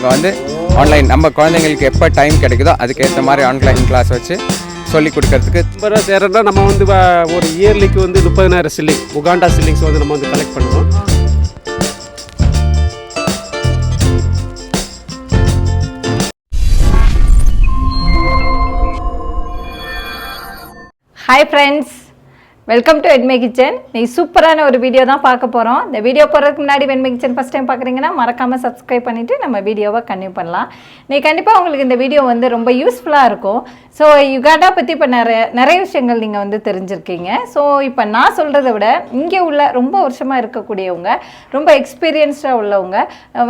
இங்கே வந்து ஆன்லைன் நம்ம குழந்தைங்களுக்கு எப்போ டைம் கிடைக்குதோ அதுக்கேற்ற மாதிரி ஆன்லைன் கிளாஸ் வச்சு சொல்லிக் கொடுக்கறதுக்கு. இப்போ சேரன்னா நம்ம வந்து ஒரு இயர்லிக்கு வந்து 30,000 சில்லிங் உகாண்டா சில்லிங்ஸ் வந்து நம்ம வந்து கலெக்ட் பண்ணுவோம். ஹாய் ஃப்ரெண்ட்ஸ், வெல்கம் டு வெண்மை கிச்சன். நீ சூப்பரான ஒரு வீடியோ தான் பார்க்க போகிறோம். இந்த வீடியோ போகிறதுக்கு முன்னாடி வெண்மை கிச்சன் ஃபஸ்ட் டைம் பார்க்குறீங்கன்னா மறக்காமல் சப்ஸ்கிரைப் பண்ணிவிட்டு நம்ம வீடியோவை கன்டினியூ பண்ணலாம். நீ கண்டிப்பாக உங்களுக்கு இந்த வீடியோ வந்து ரொம்ப யூஸ்ஃபுல்லாக இருக்கும். ஸோ யுகாண்டா பற்றி இப்போ நிறைய விஷயங்கள் நீங்கள் வந்து தெரிஞ்சிருக்கீங்க. ஸோ இப்போ நான் சொல்கிறத விட இங்கே உள்ள ரொம்ப வருஷமாக இருக்கக்கூடியவங்க, ரொம்ப எக்ஸ்பீரியன்ஸ்டாக உள்ளவங்க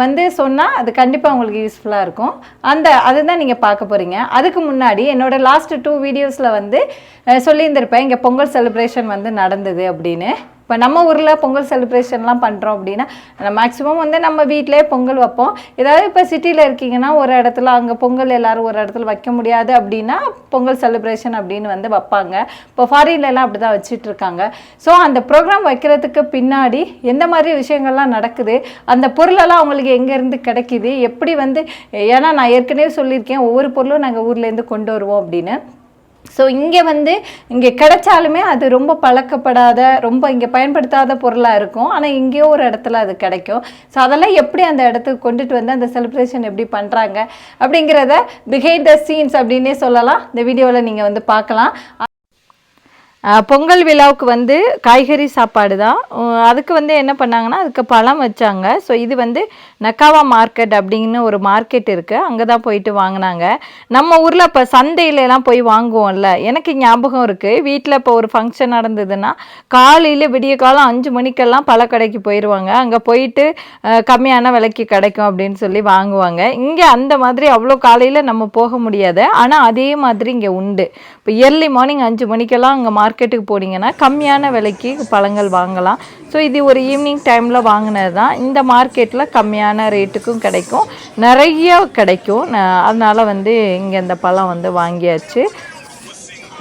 வந்து சொன்னால் அது கண்டிப்பாக உங்களுக்கு யூஸ்ஃபுல்லாக இருக்கும். அதுதான் நீங்கள் பார்க்க போகிறீங்க. அதுக்கு முன்னாடி என்னோடய லாஸ்ட் 2 வீடியோஸில் வந்து சொல்லியிருந்திருப்பேன் இங்கே பொங்கல் செலிப்ரேஷன் வந்து நடந்தது அப்படின்னு. இப்போ நம்ம ஊரில் பொங்கல் செலிப்ரேஷன்லாம் பண்ணுறோம் அப்படின்னா மேக்ஸிமம் வந்து நம்ம வீட்டிலே பொங்கல் வைப்போம். ஏதாவது இப்போ சிட்டியில் இருக்கீங்கன்னா ஒரு இடத்துல அங்கே பொங்கல் எல்லோரும் ஒரு இடத்துல வைக்க முடியாது அப்படின்னா பொங்கல் செலிப்ரேஷன் அப்படின்னு வந்து வைப்பாங்க. இப்போ ஃபாரின்லலாம் அப்படி தான் வச்சிட்ருக்காங்க. ஸோ அந்த ப்ரோக்ராம் வைக்கிறதுக்கு பின்னாடி எந்த மாதிரி விஷயங்கள்லாம் நடக்குது, அந்த பொருளெல்லாம் அவங்களுக்கு எங்கேருந்து கிடைக்கிது, எப்படி வந்து, ஏன்னா நான் ஏற்கனவே சொல்லியிருக்கேன் ஒவ்வொரு பொருளும் நாங்கள் ஊர்லேருந்து கொண்டு வருவோம் அப்படின்னு. ஸோ இங்கே கிடைச்சாலுமே அது ரொம்ப பழக்கப்படாத, ரொம்ப இங்கே பயன்படுத்தாத பொருளாக இருக்கும். ஆனால் இங்கேயோ ஒரு இடத்துல அது கிடைக்கும். ஸோ அதெல்லாம் எப்படி அந்த இடத்துக்கு கொண்டுட்டு வந்து அந்த செலிப்ரேஷன் எப்படி பண்ணுறாங்க அப்படிங்கிறத பிஹைண்ட் த சீன்ஸ் அப்படின்னே சொல்லலாம். இந்த வீடியோவில் நீங்கள் வந்து பார்க்கலாம். பொங்கல் விழாவுக்கு வந்து காய்கறி சாப்பாடு தான். அதுக்கு வந்து என்ன பண்ணாங்கன்னா அதுக்கு பழம் வச்சாங்க. ஸோ இது வந்து நக்காவா மார்க்கெட் அப்படின்னு ஒரு மார்க்கெட் இருக்குது, அங்கே தான் போயிட்டு வாங்கினாங்க. நம்ம ஊரில் இப்போ சந்தையிலலாம் போய் வாங்குவோம்ல, எனக்கு ஞாபகம் இருக்குது. வீட்டில் இப்போ ஒரு ஃபங்க்ஷன் நடந்ததுன்னா காலையில் விடிய காலம் 5 மணிக்கெல்லாம் பழக்கடைக்கு போயிடுவாங்க. அங்கே போயிட்டு கம்மியான விலைக்கு கிடைக்கும் அப்படின்னு சொல்லி வாங்குவாங்க. இங்கே அந்த மாதிரி அவ்வளோ காலையில் நம்ம போக முடியாது. ஆனால் அதே மாதிரி இங்கே உண்டு. இப்போ இயர்லி மார்னிங் 5 மணிக்கெல்லாம் அங்கே மார்க்கெட்டுக்கு போனீங்கன்னா கம்மியான விலைக்கு பழங்கள் வாங்கலாம். ஸோ இது ஒரு ஈவினிங் டைமில் வாங்கினது தான். இந்த மார்க்கெட்டில் கம்மியான ரேட்டுக்கும் கிடைக்கும், நிறைய கிடைக்கும். அதனால் வந்து இங்கே இந்த பழம் வந்து வாங்கியாச்சு.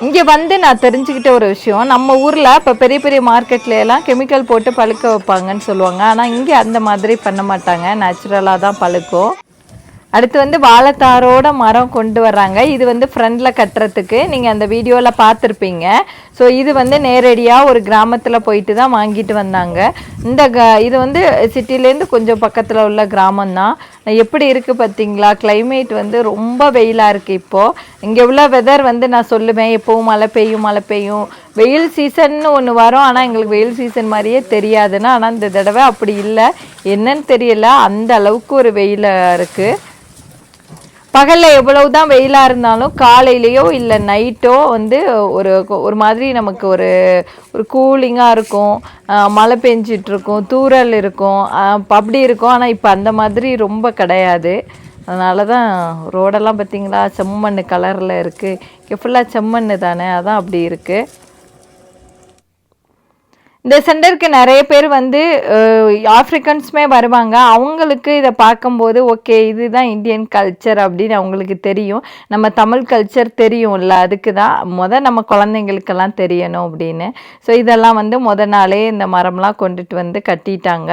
இங்கே வந்து நான் தெரிஞ்சுக்கிட்ட ஒரு விஷயம், நம்ம ஊரில் இப்போ பெரிய பெரிய மார்க்கெட்லாம் கெமிக்கல் போட்டு பழுக்க வைப்பாங்கன்னு சொல்லுவாங்க. ஆனால் இங்கே அந்த மாதிரி பண்ண மாட்டாங்க, நேச்சுரலாக தான் பழுக்கும். அடுத்து வந்து வாழைத்தாரோட மரம் கொண்டு வர்றாங்க. இது வந்து ஃப்ரண்டில் கட்டுறதுக்கு நீங்கள் அந்த வீடியோவில் பார்த்துருப்பீங்க. ஸோ இது வந்து நேரடியாக ஒரு கிராமத்தில் போயிட்டு தான் வாங்கிட்டு வந்தாங்க. இது வந்து சிட்டிலேருந்து கொஞ்சம் பக்கத்தில் உள்ள கிராமம்தான். எப்படி இருக்குது பார்த்தீங்களா, கிளைமேட் வந்து ரொம்ப வெயிலாக இருக்குது. இப்போது இங்கே உள்ள வெதர் வந்து நான் சொல்லுவேன் எப்போவும் மழை பெய்யும். வெயில் சீசன்னு ஒன்று வரும், ஆனால் எங்களுக்கு வெயில் சீசன் மாதிரியே தெரியாதுன்னா. ஆனால் இந்த தடவை அப்படி இல்லை, என்னன்னு தெரியல, அந்த அளவுக்கு ஒரு வெயிலாக இருக்குது. பகலில் எவ்வளவு தான் வெயிலாக இருந்தாலும் காலையிலையோ இல்லை நைட்டோ வந்து ஒரு மாதிரி நமக்கு ஒரு கூலிங்காக இருக்கும். மழை பெஞ்சிட்ருக்கும், தூறல் இருக்கும், அப்படி இருக்கும். ஆனால் இப்போ அந்த மாதிரி ரொம்ப கிடையாது. அதனால தான் ரோடெல்லாம் பார்த்திங்களா செம்மண் கலரில் இருக்குது. இங்கே ஃபுல்லாக செம்மண் தானே, அதான் அப்படி இருக்குது. இந்த சென்டருக்கு நிறைய பேர் வந்து ஆஃப்ரிக்கன்ஸுமே வருவாங்க. அவங்களுக்கு இதை பார்க்கும்போது ஓகே இதுதான் இந்தியன் கல்ச்சர் அப்படின்னு அவங்களுக்கு தெரியும். நம்ம தமிழ் கல்ச்சர் தெரியும்ல, அதுக்கு தான் நம்ம குழந்தைங்களுக்கெல்லாம் தெரியணும் அப்படின்னு. ஸோ இதெல்லாம் வந்து நாளே இந்த மரம்லாம் கொண்டுட்டு வந்து கட்டிட்டாங்க.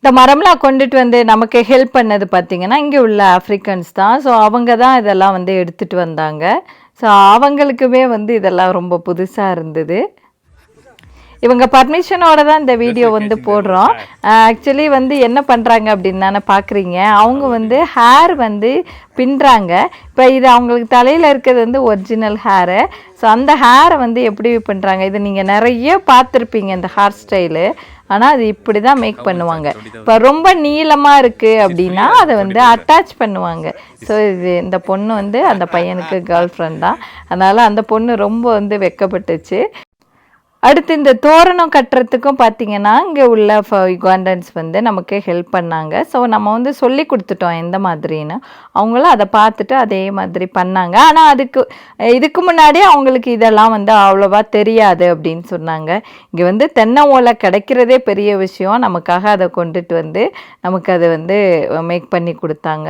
இந்த மரம்லாம் கொண்டுட்டு வந்து நமக்கு ஹெல்ப் பண்ணது பார்த்திங்கன்னா இங்கே உள்ள ஆஃப்ரிக்கன்ஸ் தான். ஸோ அவங்க தான் இதெல்லாம் வந்து எடுத்துகிட்டு வந்தாங்க. ஸோ அவங்களுக்குமே வந்து இதெல்லாம் ரொம்ப புதுசாக இருந்தது. இவங்க பர்மிஷனோட தான் இந்த வீடியோ வந்து போடுறோம். ஆக்சுவலி வந்து என்ன பண்ணுறாங்க அப்படின்னு தானே பார்க்குறீங்க, அவங்க வந்து ஹேர் வந்து பின்னுறாங்க. இப்போ இது அவங்களுக்கு தலையில் இருக்கிறது வந்து ஒரிஜினல் ஹேரு. ஸோ அந்த ஹேரை வந்து எப்படி பண்ணுறாங்க, இது நீங்கள் நிறைய பார்த்துருப்பீங்க இந்த ஹேர் ஸ்டைலு. ஆனால் அது இப்படி தான் மேக் பண்ணுவாங்க. இப்போ ரொம்ப நீளமாக இருக்குது அப்படின்னா அதை வந்து அட்டாச் பண்ணுவாங்க. ஸோ இந்த பொண்ணு வந்து அந்த பையனுக்கு கேர்ள் ஃப்ரெண்ட் தான், அதனால் அந்த பொண்ணு ரொம்ப வந்து வெட்கப்பட்டுச்சு. அடுத்து இந்த தோரணம் கட்டுறதுக்கும் பார்த்திங்கன்னா இங்கே உள்ள யுகாண்டன்ஸ் வந்து நமக்கு ஹெல்ப் பண்ணாங்க. ஸோ நம்ம வந்து சொல்லி கொடுத்துட்டோம் எந்த மாதிரின்னு, அவங்களும் அதை பார்த்துட்டு அதே மாதிரி பண்ணாங்க. ஆனால் இதுக்கு முன்னாடி அவங்களுக்கு இதெல்லாம் வந்து அவ்வளோவா தெரியாது அப்படின்னு சொன்னாங்க. இங்கே வந்து தென்னை ஓலை கிடைக்கிறதே பெரிய விஷயம், நமக்காக அதை கொண்டுட்டு வந்து நமக்கு அதை வந்து மேக் பண்ணி கொடுத்தாங்க.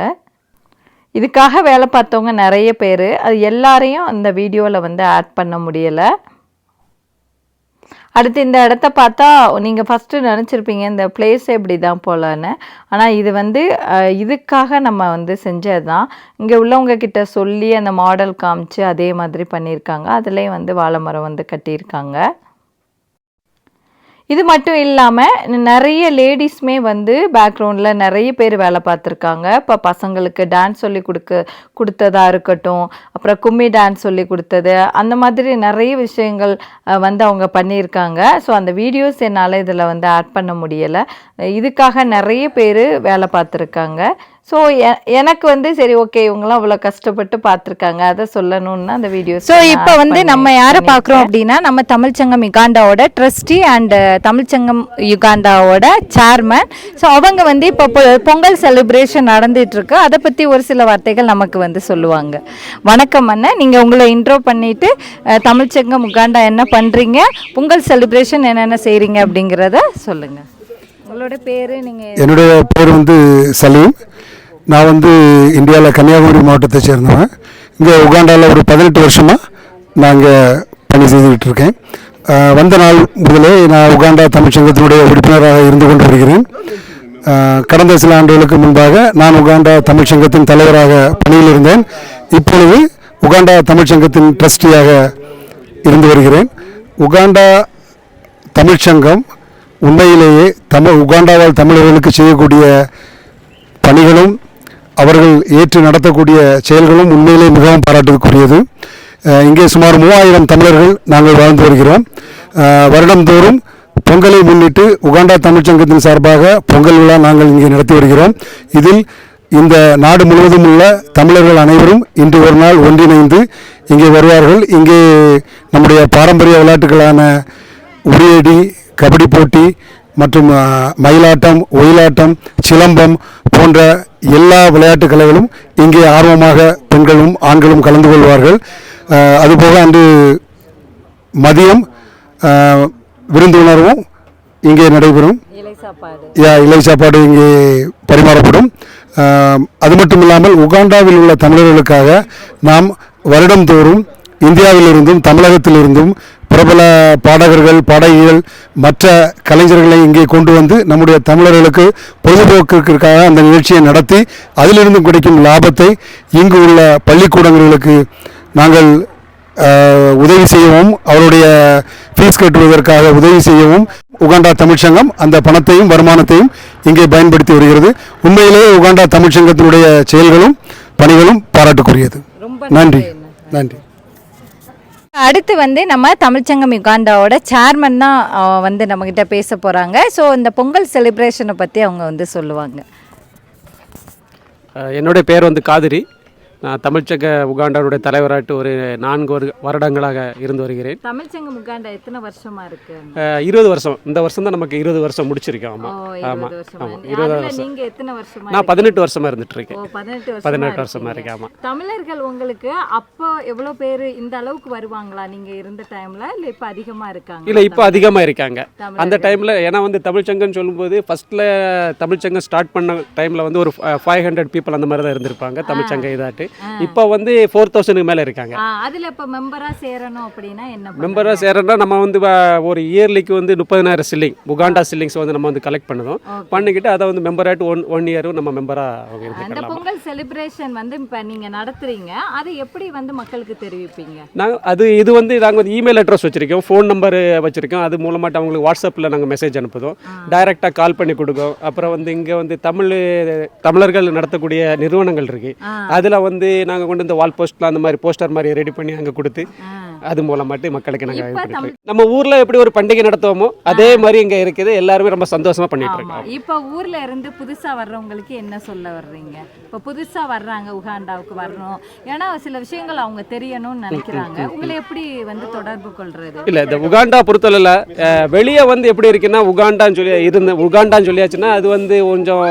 இதுக்காக வேலை பார்த்தவங்க நிறைய பேர், அது எல்லாரையும் அந்த வீடியோவில் வந்து ஆட் பண்ண முடியலை. அடுத்து இந்த இடத்த பார்த்தா நீங்கள் ஃபஸ்ட்டு நினச்சிருப்பீங்க இந்த பிளேஸ் இப்படி தான் போலன்னு. ஆனால் இது வந்து இதுக்காக நம்ம வந்து செஞ்சது தான். இங்கே உள்ளவங்க கிட்ட சொல்லி அந்த மாடல் காமிச்சு அதே மாதிரி பண்ணியிருக்காங்க. அதுலேயும் வந்து வாழை மரம் வந்து கட்டியிருக்காங்க. இது மட்டும் இல்லாமல் நிறைய லேடிஸ்மே வந்து பேக்ரவுண்டில் நிறைய பேர் வேலை பார்த்துருக்காங்க. இப்போ பசங்களுக்கு டான்ஸ் சொல்லி கொடுத்ததா இருக்கட்டும், அப்புறம் கும்மி டான்ஸ் சொல்லி கொடுத்தது, அந்த மாதிரி நிறைய விஷயங்கள் வந்து அவங்க பண்ணியிருக்காங்க. ஸோ அந்த வீடியோஸ் என்னால் இதில் வந்து ஆட் பண்ண முடியலை. இதுக்காக நிறைய பேர் வேலை பார்த்துருக்காங்க. ஸோ எனக்கு வந்து சரி ஓகே இவங்களாம் அவ்வளோ கஷ்டப்பட்டு பார்த்துருக்காங்க, அதை சொல்லணும்னு அந்த வீடியோ. ஸோ இப்போ வந்து நம்ம யாரை பார்க்குறோம் அப்படின்னா நம்ம தமிழ்ச்சங்கம் யுகாண்டாவோட ட்ரஸ்டி அண்ட் தமிழ்ச்சங்கம் யுகாண்டாவோட சேர்மன். ஸோ அவங்க வந்து இப்போ பொங்கல் செலிப்ரேஷன் நடந்துகிட்ருக்கு, அதை பற்றி ஒரு சில வார்த்தைகள் நமக்கு வந்து சொல்லுவாங்க. வணக்கம் அண்ணன், நீங்கள் உங்களை இன்ட்ரோ பண்ணிவிட்டு தமிழ்ச்சங்கம் யுகாண்டா என்ன பண்ணுறீங்க, பொங்கல் செலிப்ரேஷன் என்னென்ன செய்கிறீங்க அப்படிங்கிறத சொல்லுங்கள். உங்களோட பேர்? நீங்கள்? என்னுடைய பேர் வந்து சலீம். நான் வந்து இந்தியாவில் கன்னியாகுமரி மாவட்டத்தை சேர்ந்தவன். இங்கே உகாண்டாவில் ஒரு 18 வருஷமாக நான் இங்கே பணி செய்துக்கிட்டு இருக்கேன். வந்த நாள் முதலே நான் உகாண்டா தமிழ்ச்சங்கத்தினுடைய உறுப்பினராக இருந்து கொண்டு வருகிறேன். கடந்த சில ஆண்டுகளுக்கு முன்பாக நான் உகாண்டா தமிழ்ச்சங்கத்தின் தலைவராக பணியில் இருந்தேன். இப்பொழுது உகாண்டா தமிழ்ச்சங்கத்தின் ட்ரஸ்டியாக இருந்து வருகிறேன். உகாண்டா தமிழ்ச்சங்கம் உண்மையிலேயே உகாண்டாவால் தமிழர்களுக்கு செய்யக்கூடிய பணிகளும் அவர்கள் ஏற்று நடத்தக்கூடிய செயல்களும் உண்மையிலே மிகவும் பாராட்டுக்குரியது. இங்கே சுமார் 3000 தமிழர்கள் நாங்கள் வாழ்ந்து வருகிறோம். வருடந்தோறும் பொங்கலை முன்னிட்டு உகாண்டா தமிழ்ச்சங்கத்தின் சார்பாக பொங்கல் விழா நாங்கள் இங்கே நடத்தி வருகிறோம். இதில் இந்த நாடு முழுவதும் உள்ள தமிழர்கள் அனைவரும் இன்று ஒரு நாள் ஒன்றிணைந்து இங்கே வருவார்கள். இங்கே நம்முடைய பாரம்பரிய விளையாட்டுகளான உரியடி, கபடி போட்டி மற்றும் மயிலாட்டம், ஒயிலாட்டம், சிலம்பம் போன்ற எல்லா விளையாட்டு கலைகளும் இங்கே ஆர்வமாக பெண்களும் ஆண்களும் கலந்து கொள்வார்கள். அதுபோக அன்று மதியம் விருந்துணர்வும் இங்கே நடைபெறும். இலை சாப்பாடு இங்கே பரிமாறப்படும். அது மட்டும் இல்லாமல் உகாண்டாவில் உள்ள தமிழர்களுக்காக நாம் வருடந்தோறும் இந்தியாவிலிருந்தும் தமிழகத்திலிருந்தும் பிரபல பாடகர்கள், பாடகிகள், மற்ற கலைஞர்களை இங்கே கொண்டு வந்து நம்முடைய தமிழர்களுக்கு பொழுதுபோக்கிற்காக அந்த நிகழ்ச்சியை நடத்தி அதிலிருந்து கிடைக்கும் லாபத்தை இங்கு உள்ள பள்ளிக்கூடங்களுக்கு நாங்கள் உதவி செய்யவும், அவருடைய ஃபீஸ் கட்டுவதற்காக உதவி செய்யவும் உகாண்டா தமிழ்ச்சங்கம் அந்த பணத்தையும் வருமானத்தையும் இங்கே பயன்படுத்தி வருகிறது. உண்மையிலேயே உகாண்டா தமிழ்ச்சங்கத்தினுடைய செயல்களும் பணிகளும் பாராட்டுக்குரியது. நன்றி. நன்றி. அடுத்து வந்து நம்ம தமிழ்ச்சங்கம் யுகாண்டாவோட சேர்மன் தான் வந்து நம்மக்கிட்ட பேச போகிறாங்க. ஸோ இந்த பொங்கல் செலிப்ரேஷனை பற்றி அவங்க வந்து சொல்லுவாங்க. என்னுடைய பேர் வந்து காதிரி. நான் தமிழ்ச்சங்க உகாண்டாவுடைய தலைவராட்டு ஒரு 4 வருடங்களாக இருந்து வருகிறேன். தமிழ்ச்சங்கம் உகாண்டா எத்தனை வருஷமா இருக்கு? 20 வருஷம். இந்த வருஷம் தான் நமக்கு 20 வருஷம் முடிச்சிருக்கோம். ஆமாம் ஆமாம் ஆமாம் 20 வருஷம். நீங்கள் எத்தனை வருஷமா? நான் 18 வருஷமாக இருந்துட்டு இருக்கேன். 18 வருஷமாக இருக்கேன். ஆமாம். தமிழர்கள் உங்களுக்கு அப்போ எவ்வளோ பேர் இந்த அளவுக்கு வருவாங்களா நீங்கள் இருந்த டைமில், இல்லை இப்போ அதிகமாக இருக்காங்க? இல்லை, இப்போ அதிகமாக இருக்காங்க. அந்த டைமில் ஏன்னா வந்து தமிழ்ச்சங்கம்னு சொல்லும்போது ஃபஸ்ட்டில் தமிழ்ச்சங்கம் ஸ்டார்ட் பண்ண டைமில் வந்து ஒரு 500 பீப்புள் அந்த மாதிரி தான் இருந்திருப்பாங்க தமிழ்ச்சங்க இதாட்டு. இப்போ வந்து 4000 மேலே இருக்காங்க. அதில் இப்போ மெம்பராக சேரணும் அப்படின்னா என்ன? மெம்பராக சேரணும்னா நம்ம வந்து ஒரு இயர்லிக்கு வந்து 30,000 சில்லிங் உகாண்டா சில்லிங்ஸ் வந்து நம்ம வந்து கலெக்ட் பண்ணணும். பண்ணிக்கிட்டு அதை வந்து மெம்பர் ஆகிட்டு ஒன் இயரும் நம்ம மெம்பராக இருந்துக்கலாம். அந்த பொங்கல் செலிப்ரேஷன் வந்து இப்போ நீங்கள் நடத்துறீங்க, அதை எப்படி வந்து மக்களுக்கு தெரிவிப்பீங்க? இது வந்து நாங்கள் வந்து இமெயில் அட்ரஸ் வச்சுருக்கோம், ஃபோன் நம்பர் வச்சுருக்கோம். அது மூலமாட்டு அவங்களுக்கு வாட்ஸ்அப்பில் நாங்கள் மெசேஜ் அனுப்புதோம், டைரெக்டாக கால் பண்ணி கொடுக்கோம். அப்புறம் வந்து இங்கே வந்து தமிழர்கள் நடத்தக்கூடிய நிறுவனங்கள் இருக்குது, அதில் வந்து நாங்கள் கொண்டு இந்த வால் போஸ்ட்லாம் அந்த மாதிரி போஸ்டர் மாதிரி ரெடி பண்ணி அங்கே கொடுத்து அது மூலமாட்டு மக்களுக்கு நாங்கள் நம்ம ஊரில் எப்படி ஒரு பண்டிகை நடத்துவோமோ அதே மாதிரி இங்கே இருக்குது. எல்லாருமே ரொம்ப சந்தோஷமாக பண்ணிட்டு இருக்கோம். இப்போ ஊரில் இருந்து புதுசாக வர்றவங்களுக்கு என்ன சொல்ல வர்றீங்க? இப்போ புதுசாக வர்றாங்க உகாண்டாவுக்கு வரணும், ஏன்னா சில விஷயங்கள் அவங்க தெரியணும்னு நினைக்கிறாங்க. உங்களை எப்படி வந்து தொடர்பு கொள்றது? இல்லை, இந்த உகாண்டா பொறுத்தவரையில் வெளியே வந்து எப்படி இருக்குன்னா உகாண்டான்னு சொல்லியாச்சுன்னா அது வந்து கொஞ்சம்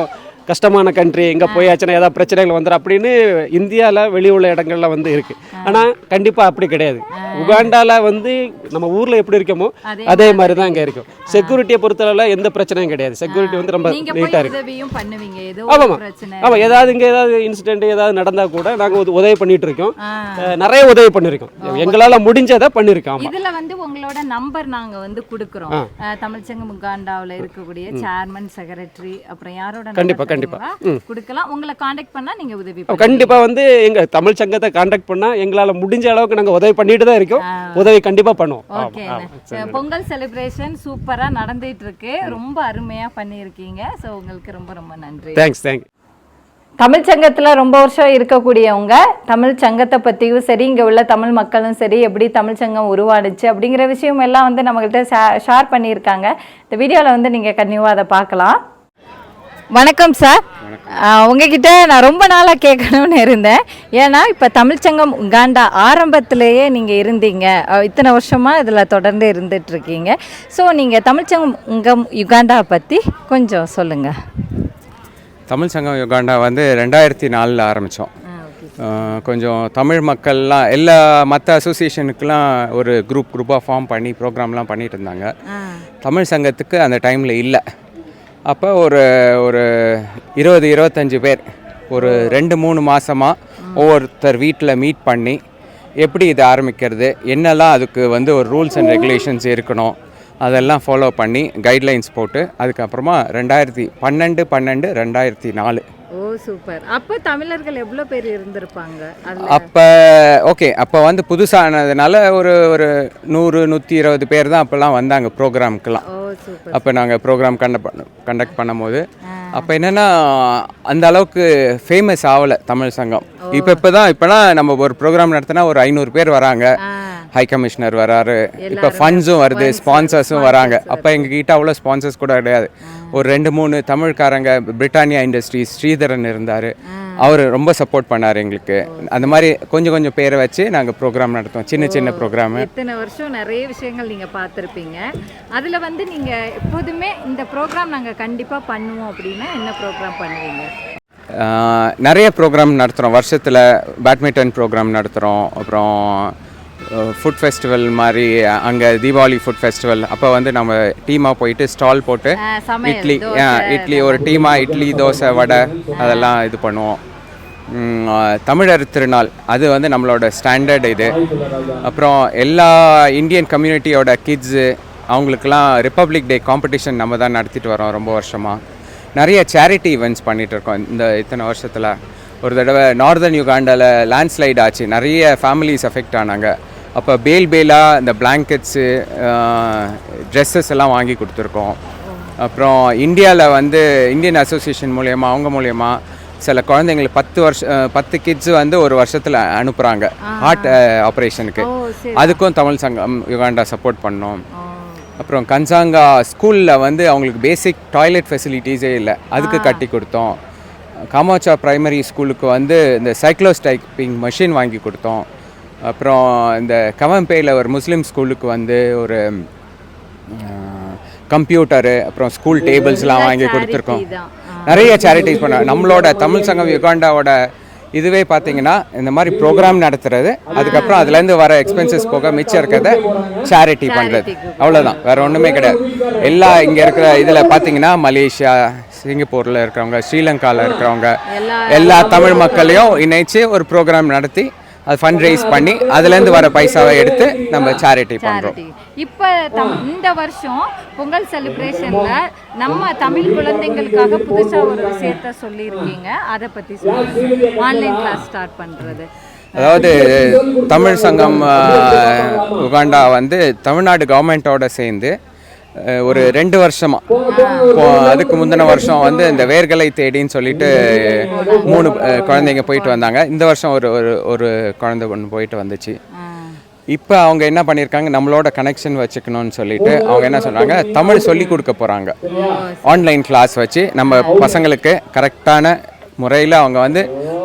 கஷ்டமான கண்ட்ரி, இங்கே போயாச்சுன்னா ஏதாவது பிரச்சனைகள் வந்துடும் அப்படின்னு இந்தியாவில் வெளி உள்ள இடங்கள்ல வந்து இருக்குது. ஆனால் கண்டிப்பாக அப்படி கிடையாது. உகாண்டாவில் வந்து நம்ம ஊரில் எப்படி இருக்கோமோ அதே மாதிரி தான் இங்கே இருக்கும். செக்யூரிட்டியை பொறுத்தளவில் எந்த பிரச்சனையும் கிடையாது. செக்யூரிட்டி வந்து ரொம்ப நீட்டாக இருக்குது. உதவியும் பண்ணுவீங்க ஏதோ ஆமாம் பிரச்சனை. ஆமாம், ஏதாவது இங்கே ஏதாவது இன்சிடென்ட் ஏதாவது நடந்தால் கூட நாங்கள் உதவி பண்ணிட்டு இருக்கோம். நிறைய உதவி பண்ணியிருக்கோம், எங்களால் முடிஞ்சதை பண்ணியிருக்கோம். ஆமாம், இதுல வந்து உங்களோட நம்பர் நாங்க வந்து கொடுக்குறோம். தமிழ்ச்சங்கம் உகாண்டாவில் இருக்கக்கூடிய சேர்மன், செக்ரட்டரி, அப்புறம் யாரோட கண்டிப்பாக கொடுக்கலாம். உங்களை காண்டாக்ட் பண்ணா நீங்க உதவி கண்டிப்பாக வந்து எங்கள் தமிழ் சங்கத்தை காண்டாக்ட் பண்ணால் எங்களால் முடிஞ்ச அளவுக்கு நாங்கள் உதவி பண்ணிட்டு தான் இருக்கோம். உதவி கண்டிப்பாக பண்ணுவோம். ஓகே, பொங்கல் செலிப்ரேஷன் சூப்பரா நடந்துட்டு இருக்கு, ரொம்ப அருமையா பண்ணியிருக்கீங்க. ஸோ உங்களுக்கு ரொம்ப ரொம்ப நன்றி. தேங்க்ஸ். தமிழ் சங்கத்தில் ரொம்ப வருஷம் இருக்கக்கூடியவங்க தமிழ் சங்கத்தை பற்றியும் சரி, இங்கே உள்ள தமிழ் மக்களும் சரி, எப்படி தமிழ் சங்கம் உருவாடுச்சு அப்படிங்கிற விஷயம் எல்லாம் வந்து நம்மகிட்ட ஷேர் பண்ணியிருக்காங்க. இந்த வீடியோவில் வந்து நீங்கள் கண்டிப்பாக அதை பார்க்கலாம். வணக்கம் சார். உங்ககிட்ட நான் ரொம்ப நாளாக கேட்கணும்னு இருந்தேன். ஏன்னா இப்போ தமிழ்ச்சங்கம் உகாண்டா ஆரம்பத்திலேயே நீங்கள் இருந்தீங்க, இத்தனை வருஷமாக இதில் தொடர்ந்து இருந்துகிட்ருக்கீங்க. ஸோ நீங்கள் தமிழ்ச்சங்கம் யுகாண்டா பற்றி கொஞ்சம் சொல்லுங்கள். தமிழ் சங்கம் யுகாண்டா வந்து 2004 ஆரம்பித்தோம். கொஞ்சம் தமிழ் மக்கள்லாம் எல்லா மற்ற அசோசியேஷனுக்கெலாம் ஒரு குரூப்பாக ஃபார்ம் பண்ணி ப்ரோக்ராம்லாம் பண்ணிகிட்டு இருந்தாங்க. தமிழ் சங்கத்துக்கு அந்த டைமில் இல்லை. அப்போ ஒரு 20-25 பேர் ஒரு 2-3 மாதமாக ஒவ்வொருத்தர் வீட்டில் மீட் பண்ணி எப்படி இதை ஆரம்பிக்கிறது, என்னெல்லாம் அதுக்கு வந்து ஒரு ரூல்ஸ் அண்ட் ரெகுலேஷன்ஸ் இருக்கணும், அதெல்லாம் ஃபாலோ பண்ணி கைட்லைன்ஸ் போட்டு அதுக்கப்புறமா 2012-2004. ஓ சூப்பர். அப்போ தமிழர்கள் எவ்வளோ பேர் இருந்திருப்பாங்க? அப்போ வந்து புதுசானதுனால ஒரு 100-120 பேர் தான் அப்போல்லாம் வந்தாங்க ப்ரோக்ராமுக்கெல்லாம். அப்போ நாங்கள் ப்ரோக்ராம் கண்டக்ட் பண்ணும்போது அப்போ என்னென்னா அந்த அளவுக்கு ஃபேமஸ் ஆகலை தமிழ் சங்கம். இப்போலாம் நம்ம ஒரு ப்ரோக்ராம் நடத்தினா ஒரு 500 பேர் வராங்க, ஹை கமிஷனர் வராரு, இப்போ ஃபண்ட்ஸும் வருது, ஸ்பான்சர்ஸும் வராங்க. அப்போ எங்ககிட்ட அவ்வளோ ஸ்பான்சர்ஸ் கூட கிடையாது. ஒரு 2-3 தமிழ்காரங்க, பிரிட்டானியா இண்டஸ்ட்ரீஸ் ஸ்ரீதரன் இருந்தார், அவர் ரொம்ப சப்போர்ட் பண்ணார் எங்களுக்கு. அந்த மாதிரி கொஞ்சம் பேரை வச்சு நாங்கள் ப்ரோக்ராம் நடத்துவோம், சின்ன ப்ரோக்ராமு. இத்தனை வருஷம் நிறைய விஷயங்கள் நீங்கள் பார்த்துருப்பீங்க. அதில் வந்து நீங்கள் எப்போதுமே இந்த ப்ரோக்ராம் நாங்கள் கண்டிப்பாக பண்ணுவோம் அப்படின்னா என்ன ப்ரோக்ராம் பண்ணுவீங்க? நிறைய ப்ரோக்ராம் நடத்துகிறோம் வருஷத்தில். பேட்மிண்டன் ப்ரோக்ராம் நடத்துகிறோம், அப்புறம் ஃபுட் ஃபெஸ்டிவல் மாதிரி, அங்கே தீபாவளி ஃபுட் ஃபெஸ்டிவல். அப்போ வந்து நம்ம டீமாக போயிட்டு ஸ்டால் போட்டு இட்லி ஒரு டீமாக இட்லி, தோசை, வடை அதெல்லாம் இது பண்ணுவோம். தமிழர் திருநாள் அது வந்து நம்மளோட ஸ்டாண்டர்ட் இது. அப்புறம் எல்லா இந்தியன் கம்யூனிட்டியோட கிட்ஸு அவங்களுக்கெல்லாம் ரிப்பப்ளிக் டே காம்படிஷன் நம்ம தான் நடத்திட்டு வரோம் ரொம்ப வருஷமாக. நிறைய சேரிட்டி ஈவெண்ட்ஸ் பண்ணிகிட்ருக்கோம் இத்தனை வருஷத்தில். ஒரு தடவை நார்தர்ன் யுகாண்டாவில் லேண்ட்ஸ்லைட் ஆச்சு, நிறைய ஃபேமிலிஸ் அஃபெக்ட் ஆனாங்க. அப்போ பேலாக இந்த பிளாங்கெட்ஸு, ட்ரெஸ்ஸஸ் எல்லாம் வாங்கி கொடுத்துருக்கோம். அப்புறம் இந்தியாவில் வந்து இந்தியன் அசோசியேஷன் மூலயமா அவங்க மூலயமா சில குழந்தைங்களுக்கு 10 கிட்ஸு வந்து ஒரு வருஷத்தில் அனுப்புகிறாங்க ஹார்ட் ஆப்ரேஷனுக்கு. அதுக்கும் தமிழ் சங்கம் யுகாண்டா சப்போர்ட் பண்ணோம். அப்புறம் கன்சாங்கா ஸ்கூலில் வந்து அவங்களுக்கு பேசிக் டாய்லெட் ஃபெசிலிட்டிஸே இல்லை, அதுக்கு கட்டி கொடுத்தோம். காமாச்சா பிரைமரி ஸ்கூலுக்கு வந்து இந்த சைக்ளோஸ்டைப்பிங் மெஷின் வாங்கி கொடுத்தோம். அப்புறம் இந்த கவம்பேயில் ஒரு முஸ்லீம் ஸ்கூலுக்கு வந்து ஒரு கம்ப்யூட்டரு, அப்புறம் ஸ்கூல் டேபிள்ஸ்லாம் வாங்கி கொடுத்துருக்கோம். நிறைய சேரிட்டிஸ் பண்ண நம்மளோட தமிழ் சங்கம் யுகாண்டாவோட இதுவே பார்த்தீங்கன்னா இந்த மாதிரி ப்ரோக்ராம் நடத்துறது, அதுக்கப்புறம் அதுலேருந்து வர எக்ஸ்பென்சஸ் போக மிச்சம் இருக்கிறத சேரிட்டி பண்ணுறது, அவ்வளோதான், வேறு ஒன்றுமே கிடையாது. எல்லா இங்கே இருக்கிற இதில் பார்த்தீங்கன்னா மலேசியா, சிங்கப்பூரில் இருக்கிறவங்க, ஸ்ரீலங்காவில் இருக்கிறவங்க எல்லா தமிழ் மக்களையும் இணைச்சு ஒரு ப்ரோக்ராம் நடத்தி அது ஃபண்ட் ரைஸ் பண்ணி அதுலேருந்து வர பைசாவை எடுத்து நம்ம சேரிட்டி பண்ணுறோம். இப்போ இந்த வருஷம் பொங்கல் செலிப்ரேஷனில் நம்ம தமிழ் குழந்தைங்களுக்காக புதுசாக ஒரு விஷயத்த சொல்லியிருக்கீங்க, அதை பற்றி சொல்லுங்கள். ஆன்லைன் கிளாஸ் ஸ்டார்ட் பண்ணுறது, அதாவது தமிழ் சங்கம் உகாண்டா வந்து தமிழ்நாடு கவர்மெண்ட்டோட சேர்ந்து ஒரு 2 வருஷமாக, அதுக்கு முந்தின வருஷம் வந்து இந்த வேர்களை தேடின்னு சொல்லிட்டு 3 குழந்தைங்க போயிட்டு வந்தாங்க. இந்த வருஷம் ஒரு குழந்தை ஒன்று போயிட்டு வந்துச்சு. இப்போ அவங்க என்ன பண்ணியிருக்காங்க, நம்மளோட கனெக்ஷன் வச்சுக்கணும்னு சொல்லிட்டு அவங்க என்ன சொன்னாங்க, தமிழ் சொல்லி கொடுக்க போகிறாங்க. ஆன்லைன் கிளாஸ் வச்சு நம்ம பசங்களுக்கு கரெக்டான முறையில் அவங்க வந்து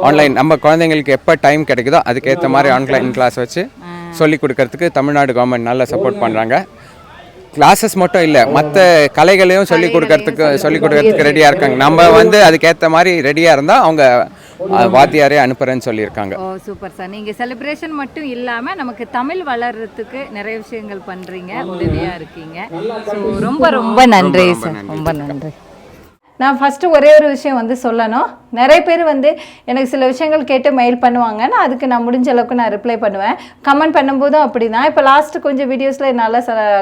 ஆன்லைன், நம்ம குழந்தைங்களுக்கு எப்போ டைம் கிடைக்குதோ அதுக்கேற்ற மாதிரி ஆன்லைன் கிளாஸ் வச்சு சொல்லி கொடுக்கறதுக்கு தமிழ்நாடு கவர்மெண்ட் நல்லா சப்போர்ட் பண்ணுறாங்க. கிளாஸஸ் மட்டும் இல்லை, மற்ற கலைகளையும் சொல்லிக் கொடுக்கறதுக்கு ரெடியாக இருக்காங்க. நம்ம வந்து அதுக்கேற்ற மாதிரி ரெடியாக இருந்தால் அவங்க வாத்தியாரே அனுப்புகிறேன்னு சொல்லியிருக்காங்க. ஓ சூப்பர் சார். நீங்கள் செலிப்ரேஷன் மட்டும் இல்லாமல் நமக்கு தமிழ் வளர்கிறதுக்கு நிறைய விஷயங்கள் பண்ணுறீங்க, உதவியாக இருக்கீங்க. ஸோ ரொம்ப ரொம்ப நன்றி சார், ரொம்ப நன்றி. நான் ஃபஸ்ட்டு ஒரே ஒரு விஷயம் வந்து சொல்லணும். நிறைய பேர் வந்து எனக்கு சில விஷயங்கள் கேட்டு மெயில் பண்ணுவாங்க, நான் அதுக்கு நான் முடிஞ்ச அளவுக்கு நான் ரிப்ளை பண்ணுவேன். கமெண்ட் பண்ணும்போதும் அப்படி தான். இப்போ லாஸ்ட்டு கொஞ்சம் வீடியோஸில் என்னால்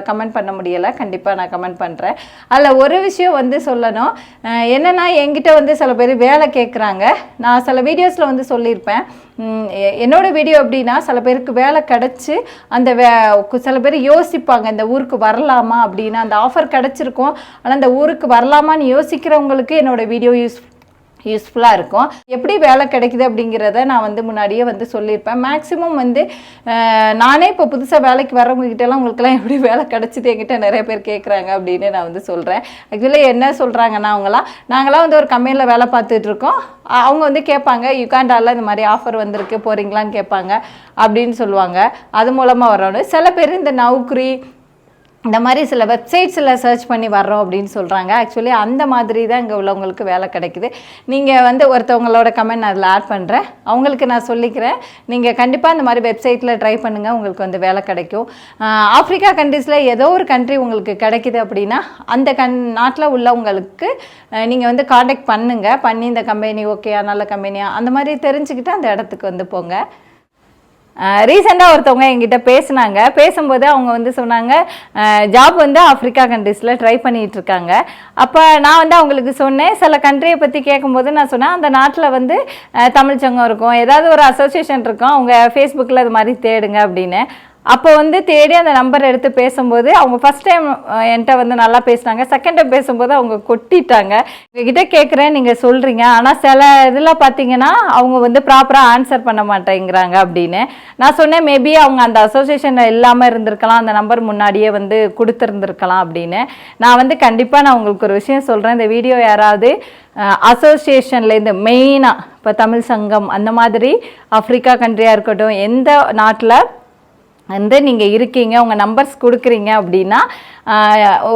கமெண்ட் பண்ண முடியலை, கண்டிப்பாக நான் கமெண்ட் பண்ணுறேன். அதில் ஒரு விஷயம் வந்து சொல்லணும். என்னென்னா என்கிட்ட வந்து சில பேர் வேலை கேட்குறாங்க. நான் சில வீடியோஸில் வந்து சொல்லியிருப்பேன், என்னோடய வீடியோ எப்படின்னா சில பேருக்கு வேலை கிடச்சி அந்த சில பேர் யோசிப்பாங்க இந்த ஊருக்கு வரலாமா அப்படின்னு. அந்த ஆஃபர் கிடச்சிருக்கும், ஆனால் அந்த ஊருக்கு வரலாமான்னு யோசிக்கிறவங்களுக்கு என்னோடய வீடியோ யூஸ்ஃபுல்லாக இருக்கும். எப்படி வேலை கிடைக்குது அப்படிங்கிறத நான் வந்து முன்னாடியே வந்து சொல்லியிருப்பேன். மேக்ஸிமம் வந்து நானே இப்போ புதுசாக வேலைக்கு வரவங்ககிட்டலாம் உங்களுக்குலாம் எப்படி வேலை கிடச்சிது என்கிட்ட நிறைய பேர் கேட்குறாங்க அப்படின்னு நான் வந்து சொல்கிறேன். ஆக்சுவலி என்ன சொல்கிறாங்கன்னா நாங்களாம் வந்து ஒரு கம்பெனியில் வேலை பார்த்துட்ருக்கோம். அவங்க வந்து கேட்பாங்க, யுகாண்டாவில் இந்த மாதிரி ஆஃபர் வந்திருக்கு போகிறீங்களான்னு கேட்பாங்க அப்படின்னு சொல்லுவாங்க. அது மூலமாக வரணும். சில பேர் இந்த நௌக்ரி இந்த மாதிரி சில வெப்சைட்ஸில் சர்ச் பண்ணி வர்றோம் அப்படின்னு சொல்கிறாங்க. ஆக்சுவலி அந்த மாதிரி தான் இங்கே உள்ளவங்களுக்கு வேலை கிடைக்குது. நீங்கள் வந்து ஒருத்தவங்களோட கமெண்ட் நான் அதில் ஆட் பண்ணுறேன், அவங்களுக்கு நான் சொல்லிக்கிறேன். நீங்கள் கண்டிப்பாக இந்த மாதிரி வெப்சைட்டில் ட்ரை பண்ணுங்கள், உங்களுக்கு வந்து வேலை கிடைக்கும். ஆஃப்ரிக்கா கண்ட்ரீஸில் ஏதோ ஒரு கண்ட்ரி உங்களுக்கு கிடைக்குது அப்படின்னா அந்த நாட்டில் உள்ளவங்களுக்கு நீங்கள் வந்து காண்டாக்ட் பண்ணுங்கள். பண்ணி இந்த கம்பெனி ஓகேயா, நல்ல கம்பெனியா, அந்த மாதிரி தெரிஞ்சுக்கிட்டு அந்த இடத்துக்கு வந்து போங்க. ரீசெண்டாக ஒருத்தவங்க என்கிட்ட பேசும்போது அவங்க வந்து சொன்னாங்க ஜாப் வந்து ஆஃப்ரிக்கா கண்ட்ரீஸில் ட்ரை பண்ணிகிட்ருக்காங்க. அப்போ நான் வந்து அவங்களுக்கு சொன்னேன், சில கண்ட்ரியை பற்றி கேட்கும்போது நான் சொன்னேன் அந்த நாட்டில் வந்து தமிழ் சங்கம் இருக்கும், ஏதாவது ஒரு அசோசியேஷன் இருக்கும், அவங்க ஃபேஸ்புக்கில் அது மாதிரி தேடுங்க அப்படின்னு. அப்போ வந்து தேடி அந்த நம்பர் எடுத்து பேசும்போது அவங்க ஃபஸ்ட் டைம் என்கிட்ட வந்து நல்லா பேசினாங்க. செகண்ட் டைம் பேசும்போது அவங்க கொட்டிட்டாங்க. உங்ககிட்ட கேட்குறேன், நீங்கள் சொல்கிறீங்க, ஆனால் சில இதில் பார்த்தீங்கன்னா அவங்க வந்து ப்ராப்பராக ஆன்சர் பண்ண மாட்டேங்கிறாங்க அப்படின்னு. நான் சொன்னேன் மேபி அவங்க அந்த அசோசியேஷனில் இல்லாமல் இருந்திருக்கலாம், அந்த நம்பர் முன்னாடியே வந்து கொடுத்துருந்துருக்கலாம் அப்படின்னு. நான் வந்து கண்டிப்பாக நான் உங்களுக்கு ஒரு விஷயம் சொல்கிறேன். இந்த வீடியோ யாராவது அசோசியேஷன்லேருந்து மெயினாக இப்போ தமிழ் சங்கம் அந்த மாதிரி ஆஃப்ரிக்கா கண்ட்ரியாக இருக்கட்டும், எந்த நாட்டில் வந்து நீங்கள் இருக்கீங்க, உங்கள் நம்பர்ஸ் கொடுக்குறீங்க அப்படின்னா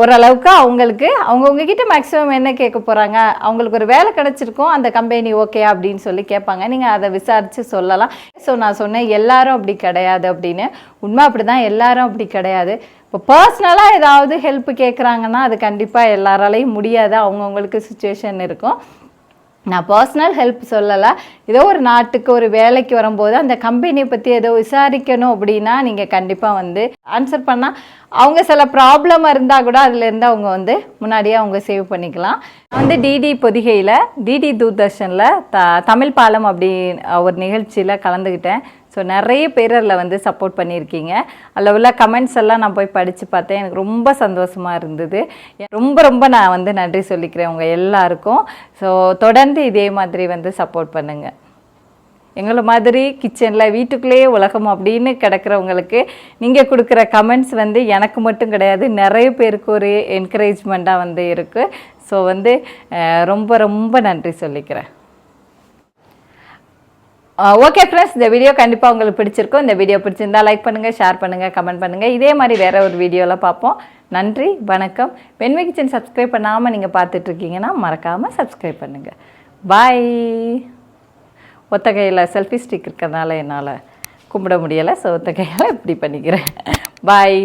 ஓரளவுக்கு அவங்க உங்ககிட்ட மேக்ஸிமம் என்ன கேட்க போகிறாங்க, அவங்களுக்கு ஒரு வேலை கிடச்சிருக்கும், அந்த கம்பெனி ஓகே அப்படின்னு சொல்லி கேட்பாங்க. நீங்கள் அதை விசாரித்து சொல்லலாம். ஸோ நான் சொன்னேன் எல்லாரும் அப்படி கிடையாது அப்படின்னு. உண்மை அப்படி தான், எல்லாரும் அப்படி கிடையாது. இப்போ பர்சனலாக ஏதாவது ஹெல்ப் கேட்குறாங்கன்னா அது கண்டிப்பாக எல்லாராலையும் முடியாது, அவங்கவுங்களுக்கு சுச்சுவேஷன் இருக்கும். நான் பர்சனல் ஹெல்ப் சொல்லலை. ஏதோ ஒரு நாட்டுக்கு ஒரு வேலைக்கு வரும்போது அந்த கம்பெனியை பற்றி ஏதோ விசாரிக்கணும் அப்படின்னா நீங்கள் கண்டிப்பாக வந்து ஆன்சர் பண்ணால் அவங்க சில ப்ராப்ளம் இருந்தால் கூட அதுலேருந்து அவங்க வந்து முன்னாடியே அவங்க சேவ் பண்ணிக்கலாம். நான் வந்து டிடி பொதிகையில் டிடி தூர்தர்ஷனில் தமிழ் பாலம் அப்படி ஒரு நிகழ்ச்சியில் கலந்துக்கிட்டேன். ஸோ நிறைய பேர் அதில் வந்து சப்போர்ட் பண்ணியிருக்கீங்க. அதில் உள்ள கமெண்ட்ஸ் எல்லாம் நான் போய் படித்து பார்த்தேன், எனக்கு ரொம்ப சந்தோஷமாக இருந்தது. ரொம்ப நான் வந்து நன்றி சொல்லிக்கிறேன் உங்கள் எல்லாருக்கும். ஸோ தொடர்ந்து இதே மாதிரி வந்து சப்போர்ட் பண்ணுங்கள். எங்களை மாதிரி கிச்சனில் வீட்டுக்குள்ளேயே உலகம் அப்படின்னு கிடக்கிறவங்களுக்கு நீங்கள் கொடுக்குற கமெண்ட்ஸ் வந்து எனக்கு மட்டும் கிடையாது, நிறைய பேருக்கு ஒரு என்கரேஜ்மெண்ட்டாக வந்து இருக்குது. ஸோ வந்து ரொம்ப நன்றி சொல்லிக்கிறேன். ஓகே ஃப்ரெண்ட்ஸ், இந்த வீடியோ கண்டிப்பாக உங்களுக்கு பிடிச்சிருக்கும். இந்த வீடியோ பிடிச்சிருந்தா லைக் பண்ணுங்கள், ஷேர் பண்ணுங்கள், கமெண்ட் பண்ணுங்கள். இதே மாதிரி வேறு ஒரு வீடியோவில் பார்ப்போம். நன்றி, வணக்கம். வெண்மை கிச்சன் சப்ஸ்கிரைப் பண்ணாமல் நீங்கள் பார்த்துட்ருக்கீங்கன்னா மறக்காமல் சப்ஸ்கிரைப் பண்ணுங்கள். பாய். ஒத்த கையில் செல்ஃபி ஸ்டிக் இருக்கிறதுனால என்னால் கும்பிட முடியலை, ஸோ ஒத்த கையில் இப்படி பண்ணிக்கிறேன். பாய்.